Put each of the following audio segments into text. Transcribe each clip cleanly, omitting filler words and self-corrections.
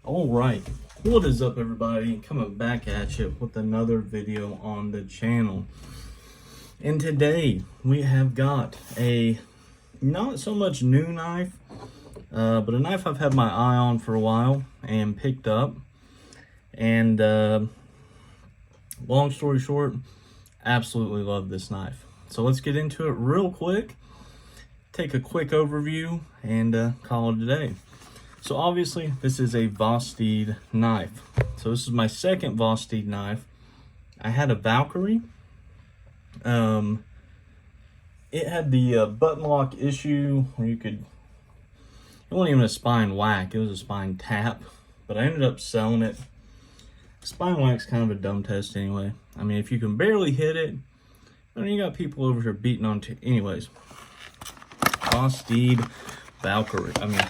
All right, what is up, everybody? Coming back at you with another video on the channel. And today we have got a not so much new knife, but a knife I've had my eye on for a while and picked up. And long story short, absolutely love this knife. So let's get into it real quick, take a quick overview, and call it a day. So obviously this is a Vosteed knife. So this is my second Vosteed knife. I had a Valkyrie. It had the button lock issue where you could, it wasn't even a spine whack, it was a spine tap, but I ended up selling it. Spine whack's kind of a dumb test anyway. I mean, if you can barely hit it, I mean, you got people over here beating on to, anyways. Vosteed Vosteed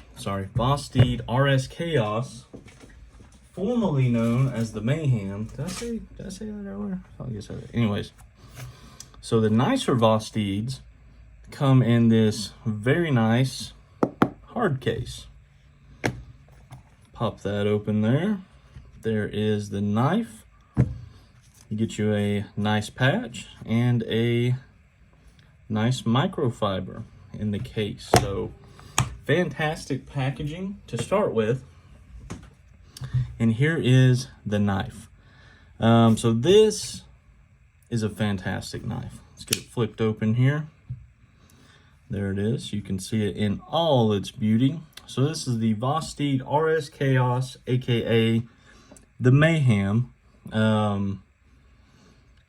rskaos, formerly known as the Mayhem. Did I say that earlier? I guess I did. Anyways, so the nicer Vosteeds come in this very nice hard case. Pop that open there. There is the knife. You get you a nice patch and a nice microfiber in the case. So fantastic packaging to start with. And here is the knife. So this is a fantastic knife. Let's get it flipped open here. There it is. You can see it in all its beauty. So this is the Vosteed rskaos, aka the Mayhem.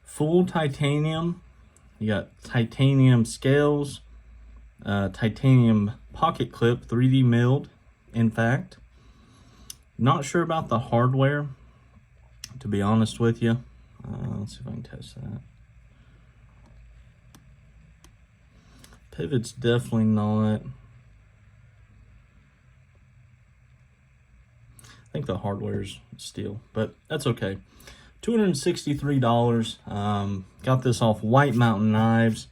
Full titanium. You got titanium scales, titanium pocket clip, 3D milled, in fact. Not sure about the hardware, to be honest with you. Let's see if I can test that. Pivot's definitely not. I think the hardware's steel, but that's okay. $263. Got this off White Mountain Knives.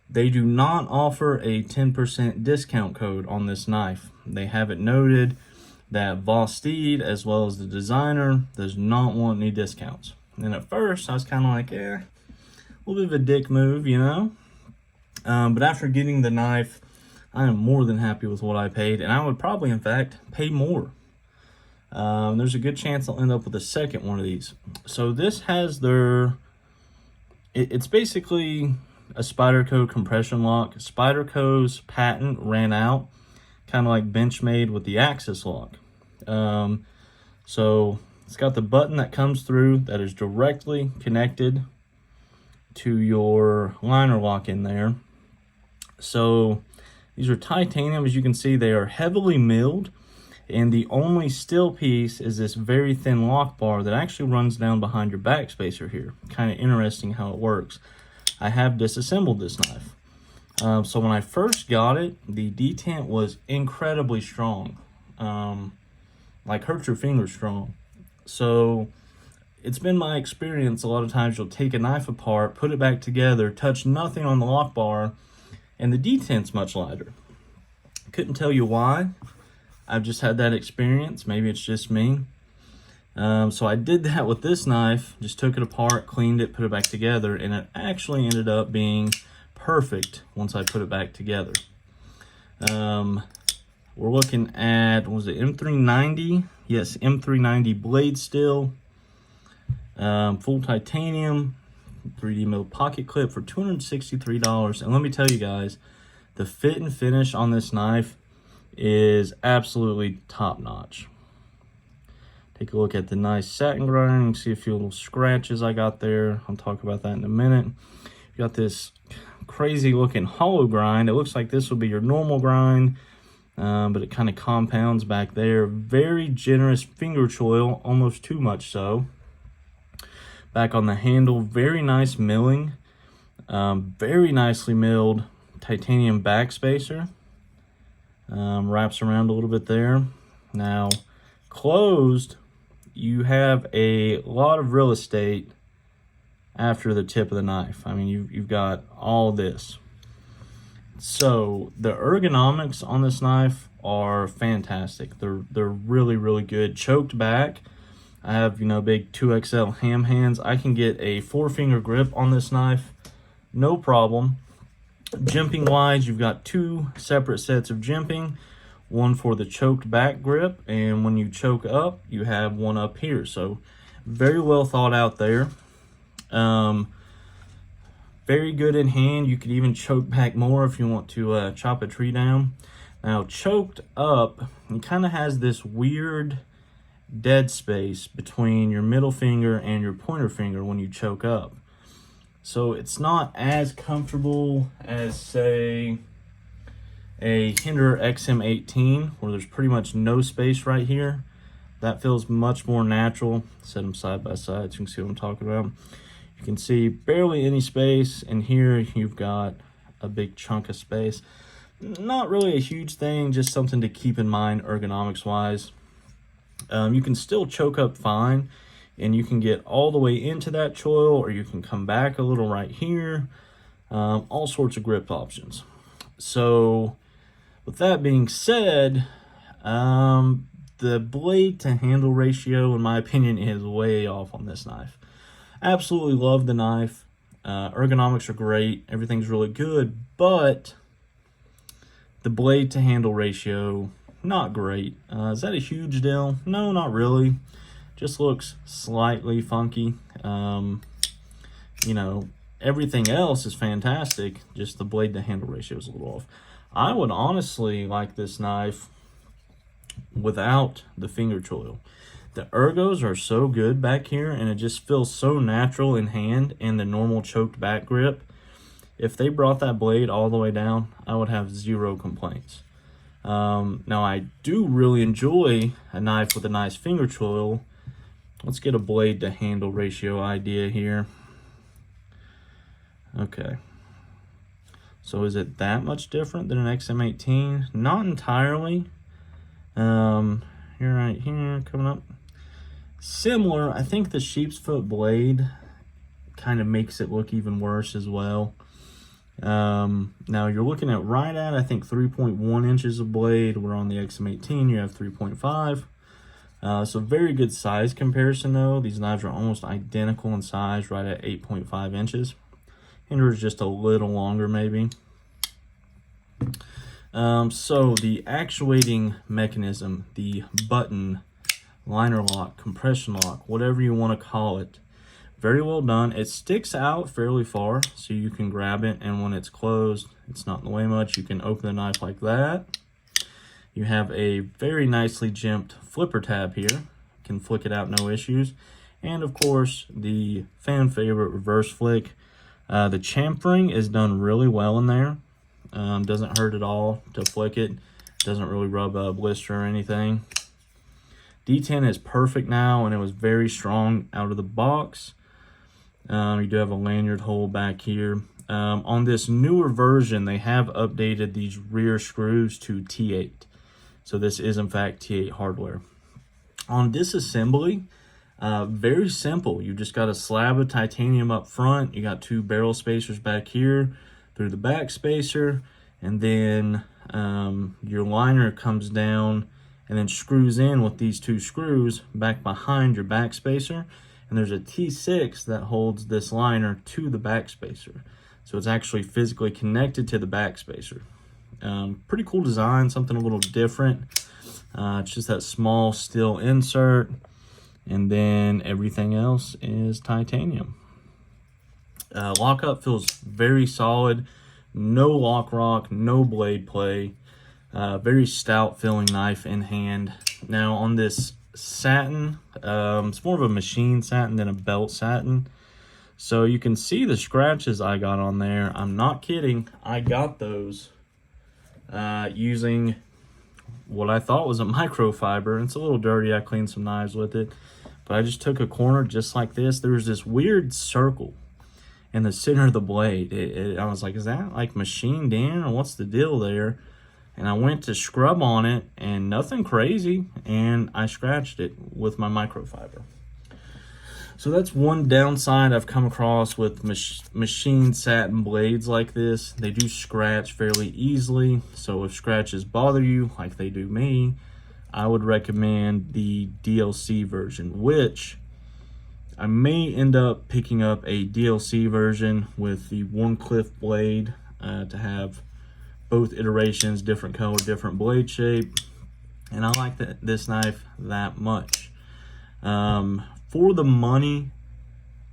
They do not offer a 10% discount code on this knife. They have it noted that Vosteed, as well as the designer, does not want any discounts. And at first, I was kind of like, a little bit of a dick move, you know? But after getting the knife, I am more than happy with what I paid, and I would probably, in fact, pay more. There's a good chance I'll end up with a second one of these. So this has their, it's basically a Spyderco compression lock. Spyderco's patent ran out, kind of like Benchmade with the Axis lock. So it's got the button that comes through that is directly connected to your liner lock in there. So these are titanium. As you can see, they are heavily milled, and the only steel piece is this very thin lock bar that actually runs down behind your backspacer here. Kind of interesting how it works. I have disassembled this knife. So when I first got it, the detent was incredibly strong. Like hurt your finger strong. So it's been my experience, a lot of times you'll take a knife apart, put it back together, touch nothing on the lock bar, and the detent's much lighter. Couldn't tell you why. I've just had that experience. Maybe it's just me. So I did that with this knife, just took it apart, cleaned it, put it back together, and it actually ended up being perfect once I put it back together. We're looking at, was it M390? Yes, M390 blade steel, full titanium, 3D milled pocket clip for $263. And let me tell you guys, the fit and finish on this knife is absolutely top notch. Take a look at the nice satin grinding, see a few little scratches I got there. I'll talk about that in a minute. You got this crazy looking hollow grind. It looks like this would be your normal grind, but it kind of compounds back there. Very generous finger choil, almost too much so. Back on the handle, very nice milling. Very nicely milled titanium backspacer. Wraps around a little bit there. Now, closed, you have a lot of real estate after the tip of the knife. I mean, you've got all this. So the ergonomics on this knife are fantastic. They're really, really good. Choked back. I have, big 2XL ham hands. I can get a 4-finger grip on this knife, no problem. Jimping wise, you've got 2 separate sets of jimping, one for the choked back grip, and when you choke up, you have one up here. So very well thought out there. Very good in hand. You could even choke back more if you want to chop a tree down. Now, choked up, it kind of has this weird dead space between your middle finger and your pointer finger when you choke up. So it's not as comfortable as, say, a Hinderer XM18, where there's pretty much no space right here. That feels much more natural. Set them side by side so you can see what I'm talking about. You can see barely any space, and here you've got a big chunk of space. Not really a huge thing, just something to keep in mind ergonomics wise. You can still choke up fine, and you can get all the way into that choil, or you can come back a little right here. All sorts of grip options. So with that being said, the blade to handle ratio, in my opinion, is way off on this knife. Absolutely love the knife. Ergonomics are great. Everything's really good, but the blade to handle ratio, not great. Is that a huge deal? No, not really. Just looks slightly funky. Everything else is fantastic. Just the blade to handle ratio is a little off. I would honestly like this knife without the finger choil. The ergos are so good back here, and it just feels so natural in hand and the normal choked back grip. If they brought that blade all the way down, I would have 0 complaints. Now, I do really enjoy a knife with a nice finger choil. Let's get a blade to handle ratio idea here. Okay. So is it that much different than an XM18? Not entirely. Here, right here, coming up. Similar. I think the sheep's foot blade kind of makes it look even worse as well. Now you're looking at right at, I think, 3.1 inches of blade. We're on the XM18, you have 3.5. So very good size comparison though. These knives are almost identical in size, right at 8.5 inches. Hinderer is just a little longer maybe. So the actuating mechanism, the button, liner lock, compression lock, whatever you want to call it, very well done. It sticks out fairly far, so you can grab it, and when it's closed, it's not in the way much. You can open the knife like that. You have a very nicely jimped flipper tab here. You can flick it out, no issues. And of course, the fan favorite reverse flick. The chamfering is done really well in there. Doesn't hurt at all to flick it. Doesn't really rub a blister or anything. D10 is perfect now, and it was very strong out of the box. You do have a lanyard hole back here. On this newer version, they have updated these rear screws to T8. So this is, in fact, T8 hardware. On disassembly, very simple. You just got a slab of titanium up front. You got 2 barrel spacers back here through the back spacer. And then your liner comes down and then screws in with these 2 screws back behind your back spacer. And there's a T6 that holds this liner to the back spacer. So it's actually physically connected to the back spacer. Pretty cool design, something a little different. It's just that small steel insert, and then everything else is titanium. Lockup feels very solid. No lock rock, no blade play. Very stout feeling knife in hand. Now on this satin, it's more of a machine satin than a belt satin. So you can see the scratches I got on there. I'm not kidding. I got those using what I thought was a microfiber. It's a little dirty. I cleaned some knives with it. But I just took a corner just like this. There was this weird circle in the center of the blade. I was like, is that like machined in, or what's the deal there? And I went to scrub on it, and nothing crazy, and I scratched it with my microfiber. So that's one downside I've come across with machine satin blades like this. They do scratch fairly easily. So if scratches bother you like they do me, I would recommend the DLC version, which I may end up picking up a DLC version with the Warncliffe blade to have both iterations, different color, different blade shape. And I like this knife that much. For the money,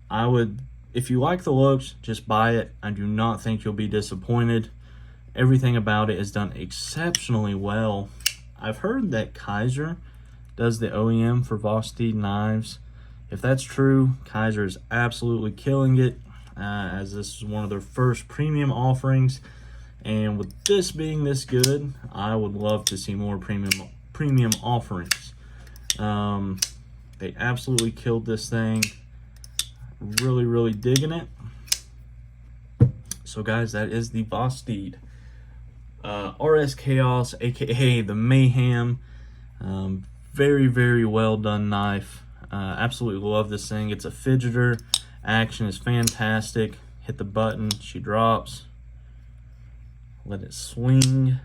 I would, if you like the looks, just buy it. I do not think you'll be disappointed. Everything about it is done exceptionally well. I've heard that Kaiser does the OEM for Vosteed knives. If that's true, Kaiser is absolutely killing it, as this is one of their first premium offerings. And with this being this good, I would love to see more premium offerings. They absolutely killed this thing. Really digging it. So guys, that is the Vosteed rskaos, aka the Mayhem. Very well done knife. Absolutely love this thing. It's a fidgeter. Action is fantastic. Hit the button, she drops. Let it swing.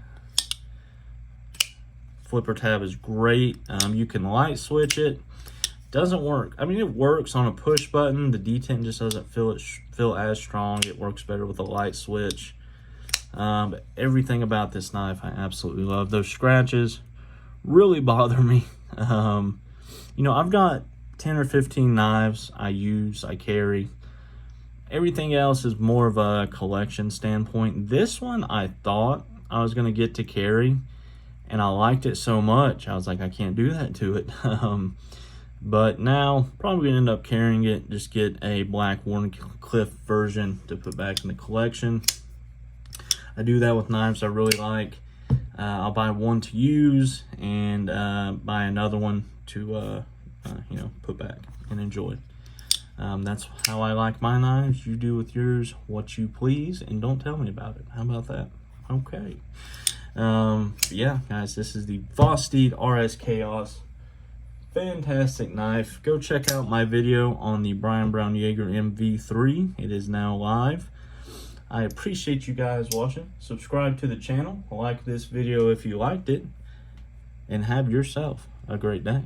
Flipper tab is great. You can light switch it. Doesn't work. I mean, it works on a push button. The detent just doesn't feel as strong. It works better with a light switch. But everything about this knife I absolutely love. Those scratches really bother me. You know, I've got 10 or 15 knives I carry. Everything else is more of a collection standpoint. This one I thought I was going to get to carry, and I liked it so much. I was like, I can't do that to it. But now, probably going to end up carrying it. Just get a black Warncliffe version to put back in the collection. I do that with knives I really like. I'll buy one to use and buy another one to you know, put back and enjoy. That's how I like my knives. You do with yours what you please, and don't tell me about it. How about that? Okay. Yeah, guys, this is the Vosteed rskaos. Fantastic knife. Go check out my video on the Brian Brown Jaeger MV3. It is now live. I appreciate you guys watching. Subscribe to the channel. Like this video if you liked it. And have yourself a great day.